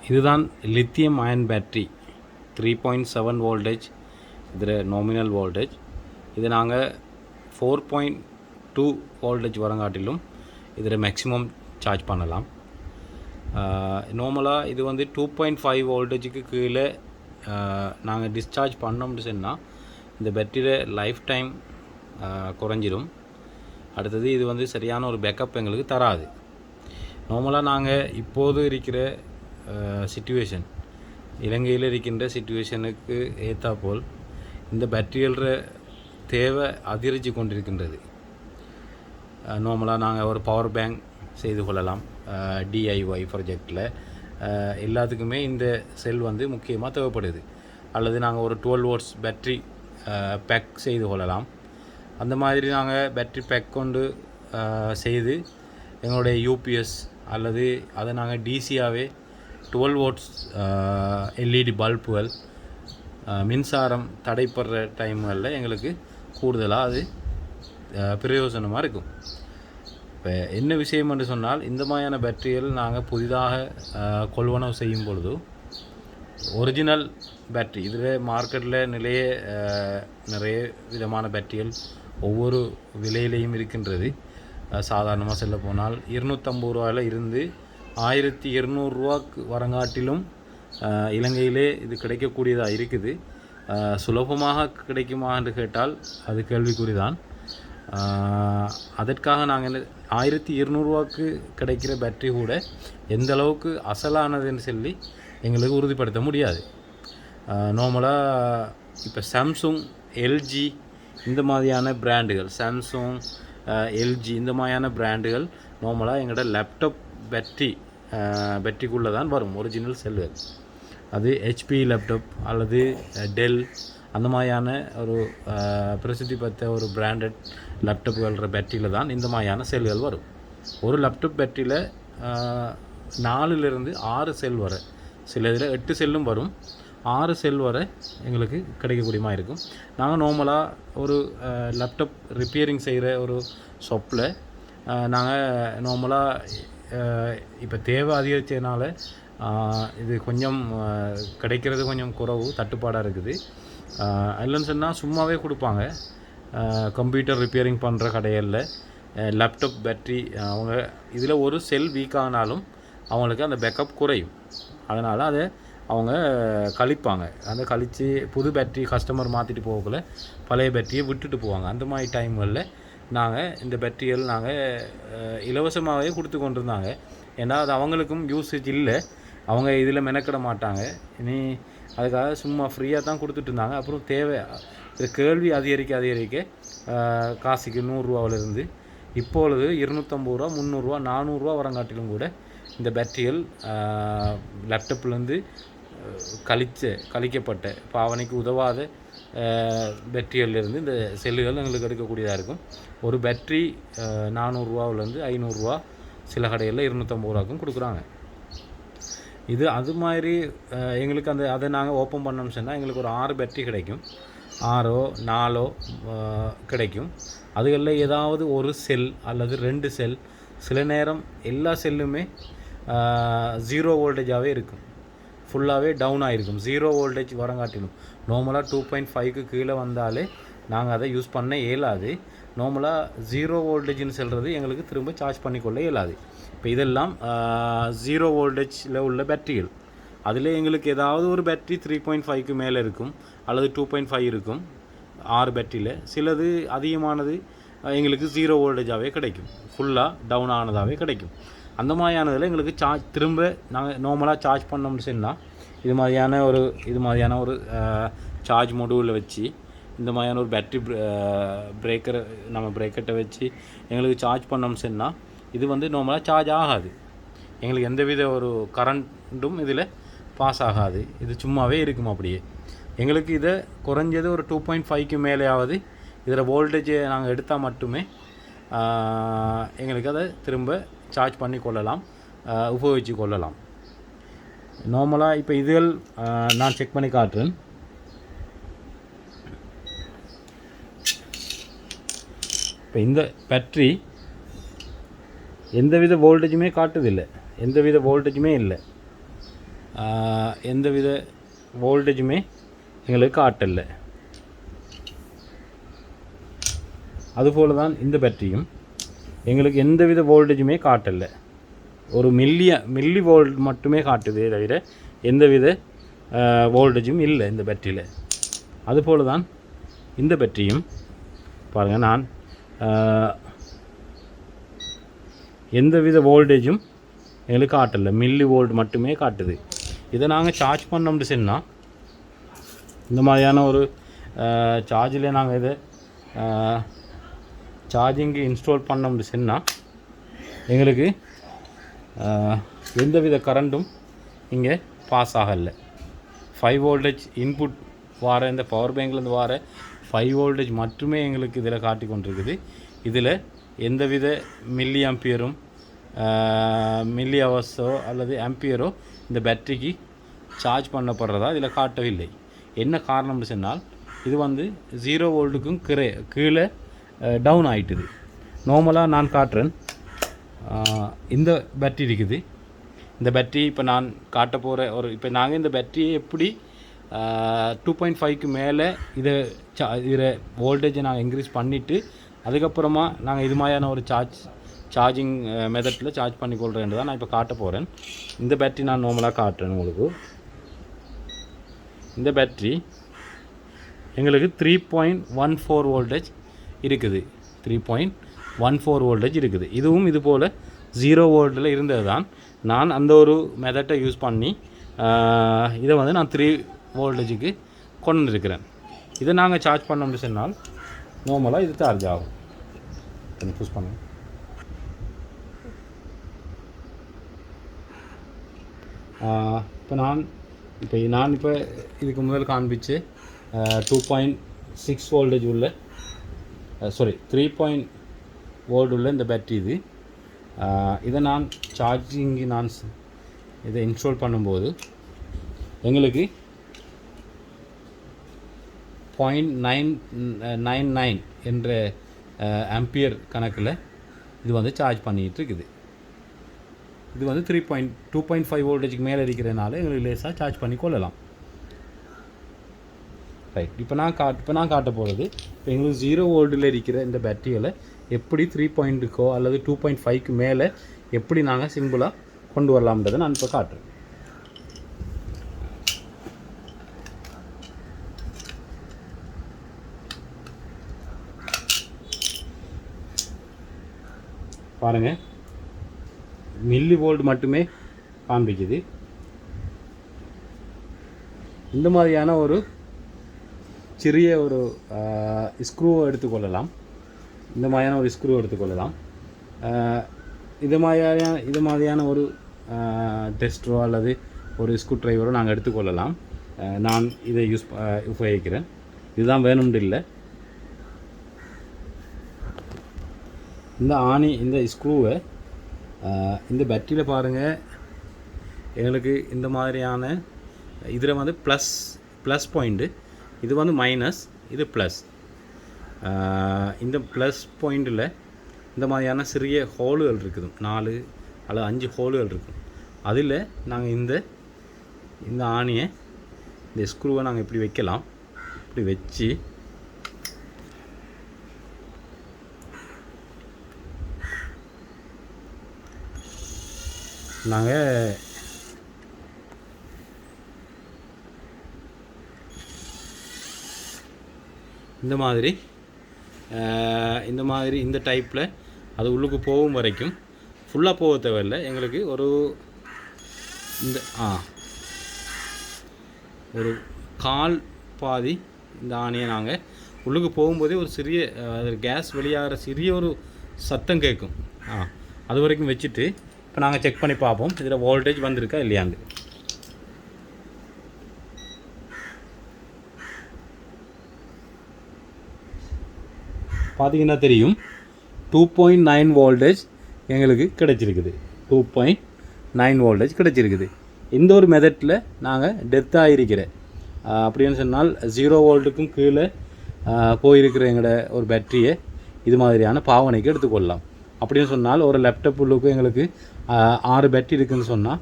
இதுதான் lithium ion battery 3.7 voltage. இதில் nominal voltage. இது நாங்கள் 4.2 வோல்டேஜ் வரங்காட்டிலும் இதில் மேக்ஸிமம் சார்ஜ் பண்ணலாம். நார்மலாக இது வந்து 2.5 வோல்டேஜுக்கு கீழே நாங்கள் டிஸ்சார்ஜ் பண்ணோம்னு சொன்னால் இந்த பேட்டரியில் லைஃப் டைம் குறைஞ்சிடும். அடுத்தது இது வந்து சரியான ஒரு பேக்கப் எங்களுக்கு தராது. நார்மலாக நாங்கள் இப்போது இருக்கிற சிச்சுவேஷன், இலங்கையில் இருக்கின்ற சிச்சுவேஷனுக்கு ஏற்றாப்போல் இந்த பேட்டரிகள தேவை அதிகரித்து கொண்டிருக்கின்றது. நார்மலாக நாங்கள் ஒரு பவர் பேங்க் செய்து கொள்ளலாம். டிஐஒய் ப்ராஜெக்டில் எல்லாத்துக்குமே இந்த செல் வந்து முக்கியமாக தேவைப்படுது. அல்லது நாங்கள் ஒரு 12 வோல்ட்ஸ் பேட்ரி பேக் செய்து கொள்ளலாம். அந்த மாதிரி நாங்கள் பேட்ரி பேக் கொண்டு செய்து எங்களுடைய யூபிஎஸ் அல்லது அதை நாங்கள் டிசியாகவே 12 வோல்ட்ஸ் எல்இடி பல்புகள் மின்சாரம் தடைப்படுற டைம்களில் எங்களுக்கு கூடுதலாக அது பிரயோஜனமாக இருக்கும். இப்போ என்ன விஷயம் என்று சொன்னால், இந்த மாதிரியான பேட்டரிகள் நாங்கள் புதிதாக கொள்வனவு செய்யும் பொழுது ஒரிஜினல் பேட்ரி, இதில் மார்க்கெட்டில் நிறைய விதமான பேட்டரிகள் ஒவ்வொரு விலையிலையும் இருக்கின்றது. சாதாரணமாக சொல்ல போனால் 250 ரூபாயில் இருந்து 1200 ரூபாக்கு வரங்காட்டிலும் இலங்கையிலே இது கிடைக்கக்கூடியதாக இருக்குது. சுலபமாக கிடைக்குமா என்று கேட்டால் அது கேள்விக்குறிதான். அதற்காக நாங்கள் 1200 ரூபாக்கு கிடைக்கிற பேட்டரி கூட எந்த அளவுக்கு அசலானதுன்னு சொல்லி எங்களுக்கு உறுதிப்படுத்த முடியாது. நார்மலாக இப்போ சாம்சங், எல்ஜி இந்த மாதிரியான பிராண்டுகள், சாம்சங், எல்ஜி இந்த மாதிரியான பிராண்டுகள் நார்மலாக எங்களோட லேப்டாப் பேட்டரிக்குள்ளே தான் வரும் ஒரிஜினல் செல்லுகள். அது ஹெச்பி லேப்டாப் அல்லது டெல் அந்த மாதிரியான ஒரு பிரசித்தி பெற்ற ஒரு பிராண்டட் லேப்டாப்புகள பேட்டரியில் தான் இந்த மாதிரியான செல்லுகள் வரும். ஒரு லேப்டாப் பேட்டரியில் 4லிருந்து 6 செல் வரை, சில இதில் 8 செல்லும் வரும், 6 செல் வரை எங்களுக்கு கிடைக்கக்கூடிய மாதிரி இருக்கும். நாங்கள் நார்மலாக ஒரு லேப்டாப் ரிப்பேரிங் செய்கிற ஒரு ஷாப்பில் நாங்கள் நார்மலாக இப்போ தேவை அதிகரித்ததுனால இது கொஞ்சம் கிடைக்கிறது கொஞ்சம் குறைவு, தட்டுப்பாடாக இருக்குது. இல்லைன்னு சொன்னால் சும்மாவே கொடுப்பாங்க. கம்ப்யூட்டர் ரிப்பேரிங் பண்ணுற கடைகளில் லேப்டாப் பேட்ரி அவங்க இதில் ஒரு செல் வீக் ஆனாலும் அவங்களுக்கு அந்த பேக்கப் குறையும். அதனால் அதை அவங்க கழிப்பாங்க. அந்த கழித்து புது பேட்ரி கஸ்டமர் மாற்றிட்டு போகக்குள்ள பழைய பேட்டரியை விட்டுட்டு போவாங்க. அந்த மாதிரி டைம்களில் நாங்கள் இந்த பேட்டரிகள் நாங்கள் இலவசமாகவே கொடுத்து கொண்டிருந்தாங்க. ஏன்னா அது அவங்களுக்கும் யூசேஜ் இல்லை, அவங்க இதில் மெனக்கிட மாட்டாங்க. இனி அதுக்காக சும்மா ஃப்ரீயாக தான் கொடுத்துட்டு இருந்தாங்க. அப்புறம் தேவை இது கேள்வி அதிகரிக்க காசுக்கு 100 ரூபாவிலிருந்து இப்பொழுது 250 ரூபா, 300 ரூபா, 400 ரூபா வரங்காட்டிலும் கூட இந்த பேட்டரிகள் லேப்டாப்லேருந்து கழிக்கப்பட்ட பாவனைக்கு உதவாத பேட்டரிகள்லேருந்து இந்த செல்லுகள் எங்களுக்கு எடுக்கக்கூடியதாக இருக்கும். ஒரு பேட்டரி 400 ரூபாவிலேருந்து 500 ரூபா, சில கடைகளில் 250 ரூபாக்கும் கொடுக்குறாங்க. இது அது மாதிரி எங்களுக்கு அதை நாங்கள் ஓப்பன் பண்ணோம்னு சொன்னால் எங்களுக்கு ஒரு 6 பேட்டரி கிடைக்கும், 6ஓ 4ஓ கிடைக்கும். அதுகளில் ஏதாவது ஒரு செல் அல்லது 2 செல், சில நேரம் எல்லா செல்லுமே 0 வோல்டேஜாகவே இருக்கும், ஃபுல்லாகவே டவுன் ஆகிருக்கும். 0 வோல்டேஜ் வரங்காட்டிலும் நார்மலாக 2.5க்கு கீழே வந்தாலே நாங்கள் அதை யூஸ் பண்ண இயலாது. நார்மலாக 0 வோல்டேஜ்னு சொல்கிறது எங்களுக்கு திரும்ப சார்ஜ் பண்ணிக்கொள்ள இயலாது. இப்போ இதெல்லாம் 0 வோல்டேஜில் உள்ள பேட்டரிகள். அதில் எங்களுக்கு ஏதாவது ஒரு பேட்டரி 3.5க்கு மேலே இருக்கும் அல்லது 2.5 இருக்கும் 6 பேட்டரியில். சிலது அதிகமானது எங்களுக்கு 0 வோல்டேஜாகவே கிடைக்கும், ஃபுல்லாக டவுன் ஆனதாகவே கிடைக்கும். அந்த மாதிரியானதில் எங்களுக்கு திரும்ப நாங்கள் நார்மலாக சார்ஜ் பண்ணோம்னு சொன்னால் இது மாதிரியான ஒரு சார்ஜ் மொடியூலில் வச்சு இந்த மாதிரியான ஒரு பேட்டரி பிரேக்கர்ட்டை வச்சு எங்களுக்கு சார்ஜ் பண்ணோம்னு சொன்னால் இது வந்து நார்மலாக சார்ஜ் ஆகாது. எங்களுக்கு எந்தவித ஒரு கரண்ட்டும் இதில் பாஸ் ஆகாது. இது சும்மாவே இருக்கும் அப்படியே. எங்களுக்கு இதை குறைஞ்சது ஒரு 2.5க்கு மேலேயாவது இதில் வோல்டேஜை நாங்கள் எடுத்தால் மட்டுமே எங்களுக்கு அதை திரும்ப சார்ஜ் பண்ணி கொள்ளலாம், உபயோகித்து கொள்ளலாம். நார்மலாக இப்போ இதுகள் நான் செக் பண்ணி காட்டுறேன். இப்போ இந்த பேட்டரி எந்தவித வோல்டேஜுமே காட்டுதில்லை, எந்தவித வோல்டேஜுமே இல்லை. எந்தவித வோல்டேஜுமே எங்களுக்கு காட்டலை. அதுபோல் தான் இந்த பேட்டரியும் எங்களுக்கு எந்தவித வோல்டேஜுமே காட்டலை. ஒரு மில்லி வோல்ட் மட்டுமே காட்டுதே தவிர எந்தவித வோல்டேஜும் இல்லை இந்த பேட்டரியில். அதுபோல் தான் இந்த பேட்டரியும் பாருங்கள், நான் எந்தவித வோல்டேஜும் எங்களுக்கு காட்டலை, மில்லி வோல்ட் மட்டுமே காட்டுது. இதை நாங்கள் சார்ஜ் பண்ணோம்னு சொன்னால் இந்த மாதிரியான ஒரு சார்ஜில் நாங்கள் இதை சார்ஜிங்கு இன்ஸ்டால் பண்ணோம்னு சொன்னால் எங்களுக்கு எந்தவித கரண்ட்டும் இங்கே பாஸ் ஆகலை. 5 வோல்டேஜ் இன்புட் வார இந்த பவர் பேங்க்லேருந்து வார 5 வோல்டேஜ் மட்டுமே எங்களுக்கு இதில் காட்டி கொண்டிருக்குது. இதில் எந்தவித மில்லி ஆம்பியரும் மில்லி ஹவர்ஸோ அல்லது ஆம்பியரோ இந்த பேட்டரிக்கு சார்ஜ் பண்ணப்படுறதா இதில் காட்டவில்லை. என்ன காரணம்னு சொன்னால் இது வந்து 0 வோல்ட்டுக்கும் கீழே டவுன் ஆகிட்டுது. நார்மலாக நான் காட்டுறேன். இந்த பேட்டரி இருக்குது. இந்த பேட்டரி இப்போ நான் காட்ட போகிற இப்போ நாங்கள் இந்த பேட்டரியை எப்படி 2.5க்கு மேலே இதில் வோல்டேஜை நாங்கள் இன்க்ரீஸ் பண்ணிவிட்டு அதுக்கப்புறமா நாங்கள் இது மாதிரியான ஒரு சார்ஜிங் மெத்தடில் சார்ஜ் பண்ணி கொள்கிறேன் தான் நான் இப்போ காட்ட போகிறேன். இந்த பேட்டரி நான் நார்மலாக காட்டுறேன் உங்களுக்கு. இந்த பேட்டரி எங்களுக்கு 3.14 வோல்டேஜ் இருக்குது. 3.14 வோல்டேஜ் இருக்குது. இதுவும் இது போல் 0 வோல்ட்டில் இருந்தது தான். நான் அந்த ஒரு மெத்தட்டை யூஸ் பண்ணி இதை வந்து நான் 3 வோல்டேஜுக்கு கொண்டு வந்துருக்கிறேன். இதை நாங்கள் சார்ஜ் பண்ணோம்னு சொன்னால் நார்மலாக இது சார்ஜ் ஆகும். கொஞ்சம் புஷ் பண்ணுங்கள். இப்போ நான் இதுக்கு முதல் காண்பிச்சு 2.6 வோல்டேஜ் உள்ள 3 வோல்ட் உள்ள இந்த பேட்டரி இது. இதை நான் இதை இன்ஸ்டால் பண்ணும்போது எங்களுக்கு 0.999 என்ற ஆம்பியர் கணக்கில் இது வந்து சார்ஜ் பண்ணிகிட்டு இருக்குது. இது வந்து 2.5 வோல்டேஜுக்கு மேலே இருக்கிறதுனால எங்களுக்கு லேசாக சார்ஜ் பண்ணி கொள்ளலாம். ரைட். இப்போ நான் காட்ட போகிறது இப்போ எங்களுக்கு 0 வோல்ட்டில் இருக்கிற இந்த பேட்டரிகளை எப்படி 3.க்கோ அல்லது 2.5க்கு மேலே எப்படி நாங்கள் சிம்பிளாக கொண்டு வரலாம்ன்றதை நான் இப்போ காட்டுறேன். பாருங்கள், மில்லி வோல்ட் மட்டுமே காண்பிக்குது. இந்த மாதிரியான ஒரு சிறிய ஒரு ஸ்க்ரூவை எடுத்துக்கொள்ளலாம். இது மாதிரியான ஒரு டெஸ்டரோ அல்லது ஒரு ஸ்க்ரூ ட்ரைவரோ நாங்கள் எடுத்துக்கொள்ளலாம். நான் இதை உபயோகிக்கிறேன். இதுதான் வேணும்னு இல்லை. இந்த ஸ்க்ரூவை இந்த பேட்டரியில் பாருங்கள், எங்களுக்கு இந்த மாதிரியான இதில் வந்து ப்ளஸ் பாயிண்ட்டு, இது வந்து மைனஸ், இது ப்ளஸ். இந்த ப்ளஸ் பாயிண்டில் இந்த மாதிரியான சிறிய ஹோலுகள் இருக்குது, 4 அல்லது 5 ஹோலுகள் இருக்குது. அதில் நாங்கள் இந்த ஆணியை இந்த ஸ்க்ரூவை நாங்கள் இப்படி வைக்கலாம். இப்படி வச்சு நாங்கள் இந்த மாதிரி இந்த டைப்பில் அது உள்ளுக்கு போகும் வரைக்கும் ஃபுல்லாக போக தேவையில்லை. எங்களுக்கு ஒரு கால் பாதி இந்த ஆணியை நாங்கள் உள்ளுக்கு போகும்போதே ஒரு சிறிய கேஸ் வெளியாகிற சிறிய ஒரு சத்தம் கேட்கும். அது வரைக்கும் வச்சுட்டு இப்போ நாங்கள் செக் பண்ணி பார்ப்போம் இதில் வோல்டேஜ் வந்திருக்கா இல்லையாண்டு. பார்த்தீங்கன்னா தெரியும், 2.9 வோல்டேஜ் எங்களுக்கு கிடைச்சிருக்குது. 2.9 வோல்டேஜ் கிடைச்சிருக்குது. இந்த ஒரு மெத்தடில் நாங்கள் டெத்தாக இருக்கிறேன் அப்படின்னு சொன்னால் 0 வோல்ட்டுக்கும் கீழே போயிருக்கிற எங்களோட ஒரு பேட்டரியை இது மாதிரியான பாவனைக்கு எடுத்துக்கொள்ளலாம். அப்படின்னு சொன்னால் ஒரு லேப்டாப் உள்ளுக்கு எங்களுக்கு 6 பேட்டரி இருக்குதுன்னு சொன்னால்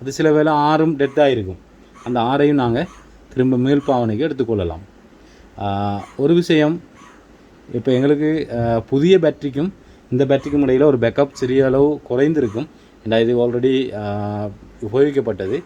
அது சில வேளை ஆறும் டெத்தாக இருக்கும். அந்த ஆறையும் நாங்கள் திரும்ப மேல் பாவனைக்கு எடுத்துக்கொள்ளலாம். ஒரு விஷயம், இப்போ எங்களுக்கு புதிய பேட்டரிக்கும் இந்த பேட்டரிக்கும் இடையில் ஒரு பேக்கப் சிறிய அளவு குறைந்திருக்கும். ஏன்னா இது ஆல்ரெடி உபயோகிக்கப்பட்டது.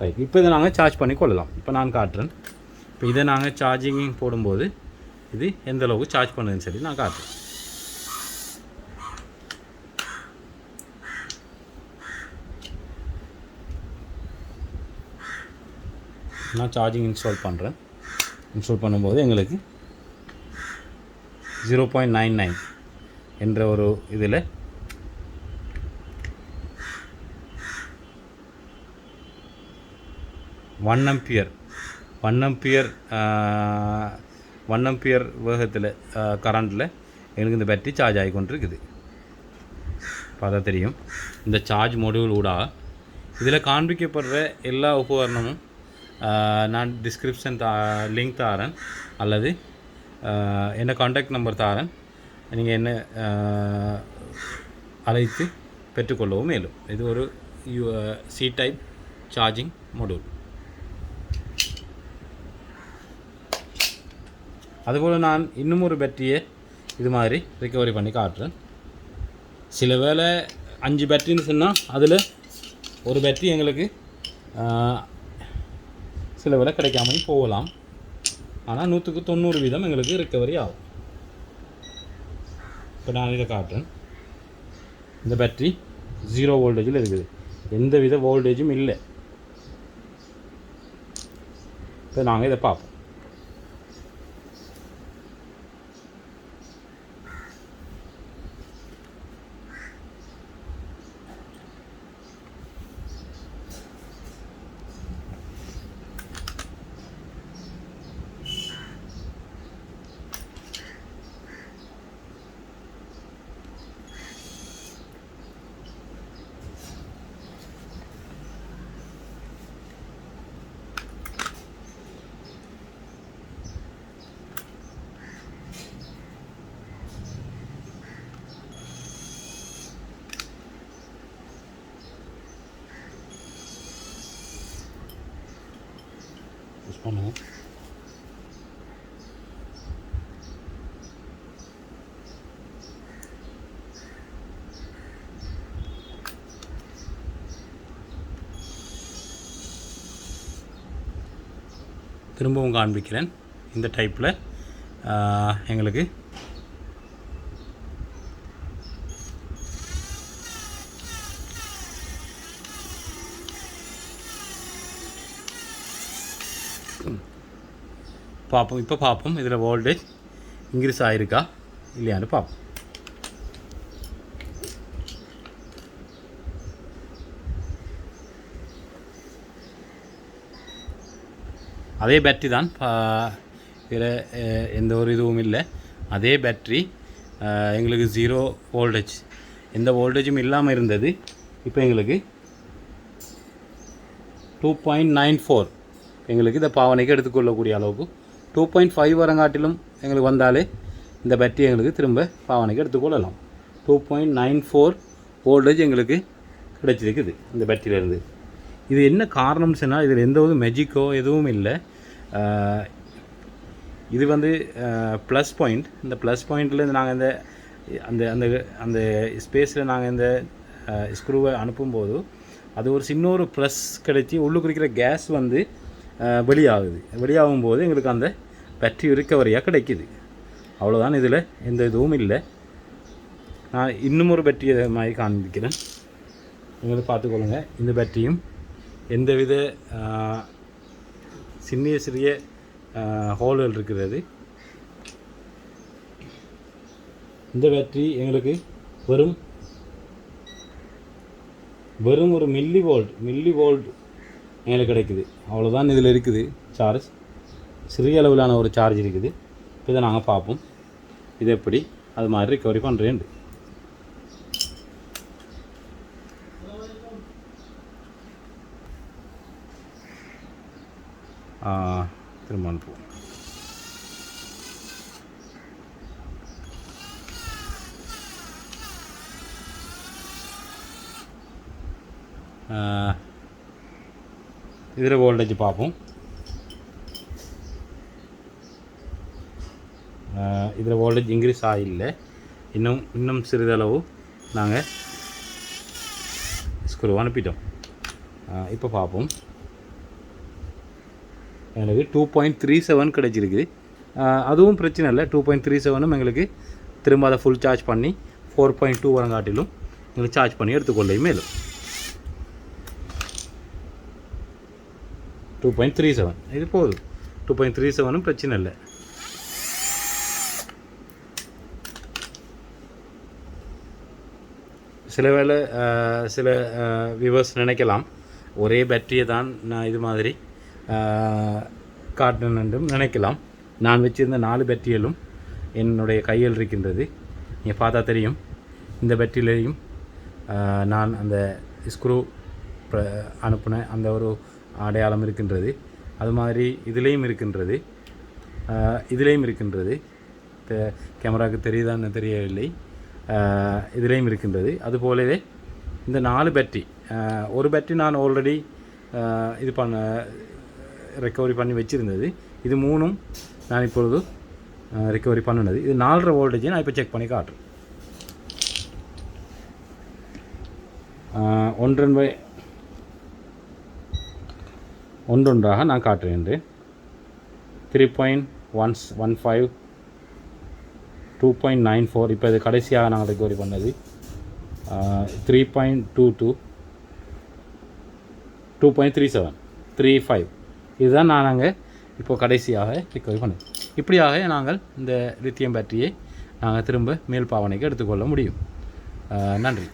ரைட், இப்போ இதை நாங்கள் சார்ஜ் பண்ணி கொள்ளலாம். இப்போ நான் காட்டுறேன். இப்போ இதை நாங்கள் சார்ஜிங் போடும்போது இது எந்த அளவுக்கு சார்ஜ் பண்ணுதுன்னு சொல்லி நான் காட்டுறேன். நான் சார்ஜிங் இன்ஸ்டால் பண்ணுறேன். இன்ஸ்டால் பண்ணும்போது எங்களுக்கு 0.99 என்ற ஒரு இதில் 1 ampere வேகத்தில் கரண்டில் எனக்கு இந்த பேட்டரி சார்ஜ் ஆகி கொண்டிருக்குது. பார்த்தா தெரியும். இந்த சார்ஜ் மொடியூல் ஊடாக இதில் காண்பிக்கப்படுற எல்லா உபகரணமும் நான் டிஸ்கிரிப்ஷன் லிங்க் தாரேன், அல்லது என்ன கான்டாக்ட் நம்பர் தாரேன். நீங்கள் என்ன அழைத்து பெற்றுக்கொள்ளவும் மேலும். இது ஒரு சி டைப் சார்ஜிங் மொடியூல். அதுபோல் நான் இன்னும் ஒரு பேட்டரியை இது மாதிரி ரிக்கவரி பண்ணி காட்டுறேன். சில வேளை 5 பேட்டரின்னு சொன்னால் அதில் ஒரு பேட்டரி எங்களுக்கு சில வேளை கிடைக்காமல் போகலாம். ஆனால் 100% எங்களுக்கு ரிக்கவரி ஆகும். இப்போ நான் இதை காட்டுறேன். இந்த பேட்டரி 0 வோல்டேஜில் இருக்குது, எந்த வித வோல்டேஜும் இல்லை. இப்போ நாங்கள் இதை பார்ப்போம். பண்ணுவோம். திரும்பவும் காண்பிக்கிறேன். இந்த டைப்பில் எங்களுக்கு பார்ப்போம். இப்போ பார்ப்போம் இதில் வோல்டேஜ் இன்க்ரீஸ் ஆகிருக்கா இல்லையான்னு பார்ப்போம். அதே பேட்ரி தான், வேறு எந்த ஒரு இதுவும் இல்லை. அதே பேட்ரி எங்களுக்கு 0 வோல்டேஜ், எந்த வோல்டேஜும் இல்லாமல் இருந்தது. இப்போ எங்களுக்கு 2.94 எங்களுக்கு இந்த பாவனைக்கு எடுத்துக்கொள்ளக்கூடிய அளவுக்கு 2.5 வரங்காட்டிலும் எங்களுக்கு வந்தாலே இந்த பேட்டரி எங்களுக்கு திரும்ப பாவனைக்கு எடுத்துக்கொள்ளலாம். 2.94 வோல்டேஜ் எங்களுக்கு கிடைச்சிருக்குது இந்த பேட்டரியிலேருந்து. இது என்ன காரணம்னு சொன்னால் இதில் எந்த ஒரு மெஜிக்கோ எதுவும் இல்லை. இது வந்து ப்ளஸ் பாயிண்ட். இந்த ப்ளஸ் பாயிண்ட்லேருந்து நாங்கள் இந்த அந்த அந்த அந்த ஸ்பேஸில் நாங்கள் இந்த ஸ்க்ரூவை அனுப்பும்போது அது ஒரு சின்ன ஒரு ப்ளஸ் கிடைச்சி உள்ளுக்கு இருக்கிற கேஸ் வந்து வெளியாகும்போது எங்களுக்கு அந்த பேட்டரி ரிக்கவரியாக கிடைக்கிது. அவ்வளோதான், இதில் எந்த இதுவும் இல்லை. நான் இன்னும் ஒரு பேட்டரி மாதிரி காண்பிக்கிறேன், எங்களுக்கு பார்த்துக்கொள்ளுங்க. இந்த பேட்டரியும் எந்தவித சிறிய ஹோல்கள் இருக்கிறது. இந்த பேட்டரி எங்களுக்கு வெறும் ஒரு மில்லி வோல்ட் எங்களுக்கு கிடைக்குது. அவ்வளோதான் இதில் இருக்குது சார்ஜ். சிறிய அளவிலான ஒரு சார்ஜ் இருக்குது. இப்போ இதை நாங்கள் பார்ப்போம் இது எப்படி அது மாதிரி ரிக்கவரி பண்ணுறேன். திரும்ப அனுப்புவோம். இதில் வோல்டேஜ் பார்ப்போம். இதில் வோல்டேஜ் இன்க்ரீஸ் ஆகில்லை, இன்னும் சிறிதளவு நாங்கள் ஸ்க்ரூ அனுப்பிட்டோம். இப்போ பார்ப்போம். எங்களுக்கு 2.37 கிடச்சிருக்கு. அதுவும் பிரச்சனை இல்லை. 2.37 எங்களுக்கு திரும்ப அதை ஃபுல் சார்ஜ் பண்ணி 4.2 வரங்காட்டிலும் எங்களுக்கு சார்ஜ் பண்ணி எடுத்துக்கொள்ளையும் மேலும் 2.37 இது போதும். 2.37 பிரச்சனை இல்லை. சில வியூவர்ஸ் நினைக்கலாம், ஒரே பேட்டரியை தான் நான் இது மாதிரி காட்டணும் நினைக்கலாம். நான் வச்சுருந்த 4 பேட்டரிகளும் என்னுடைய கையில் இருக்கின்றது. நீங்கள் பார்த்தா தெரியும், இந்த பேட்டரியிலையும் நான் அந்த ஸ்க்ரூ அனுப்பின அந்த ஒரு அடையாளம் இருக்கின்றது. அது மாதிரி இதிலையும் இருக்கின்றது, இதிலையும் இருக்கின்றது. கேமராவுக்கு தெரியுதான்னு தெரியவில்லை. இதிலையும் இருக்கின்றது. அதுபோலவே இந்த 4 பேட்டரி, ஒரு பேட்டரி நான் ஆல்ரெடி இது ரெக்கவரி பண்ணி வச்சுருந்தது. இது 3ம் நான் இப்பொழுது ரெக்கவரி பண்ணினது. இது 4.5 வோல்டேஜை நான் இப்போ செக் பண்ணி காட்டுறேன். ஒன்றொன்றாக நான் காட்டுறேன். 3.15, 2.94, இப்போ இது கடைசியாக நாங்கள் ரெக்கவரி பண்ணது. 3.22, 2.37, 3.5 இதுதான் நாங்கள் இப்போ கடைசியாக ரெக்கவரி பண்ணது. இப்படியாக நாங்கள் இந்த லித்தியம் பேட்டரியை நாங்கள் திரும்ப மேல் பாவனைக்கு எடுத்துக்கொள்ள முடியும். நன்றி.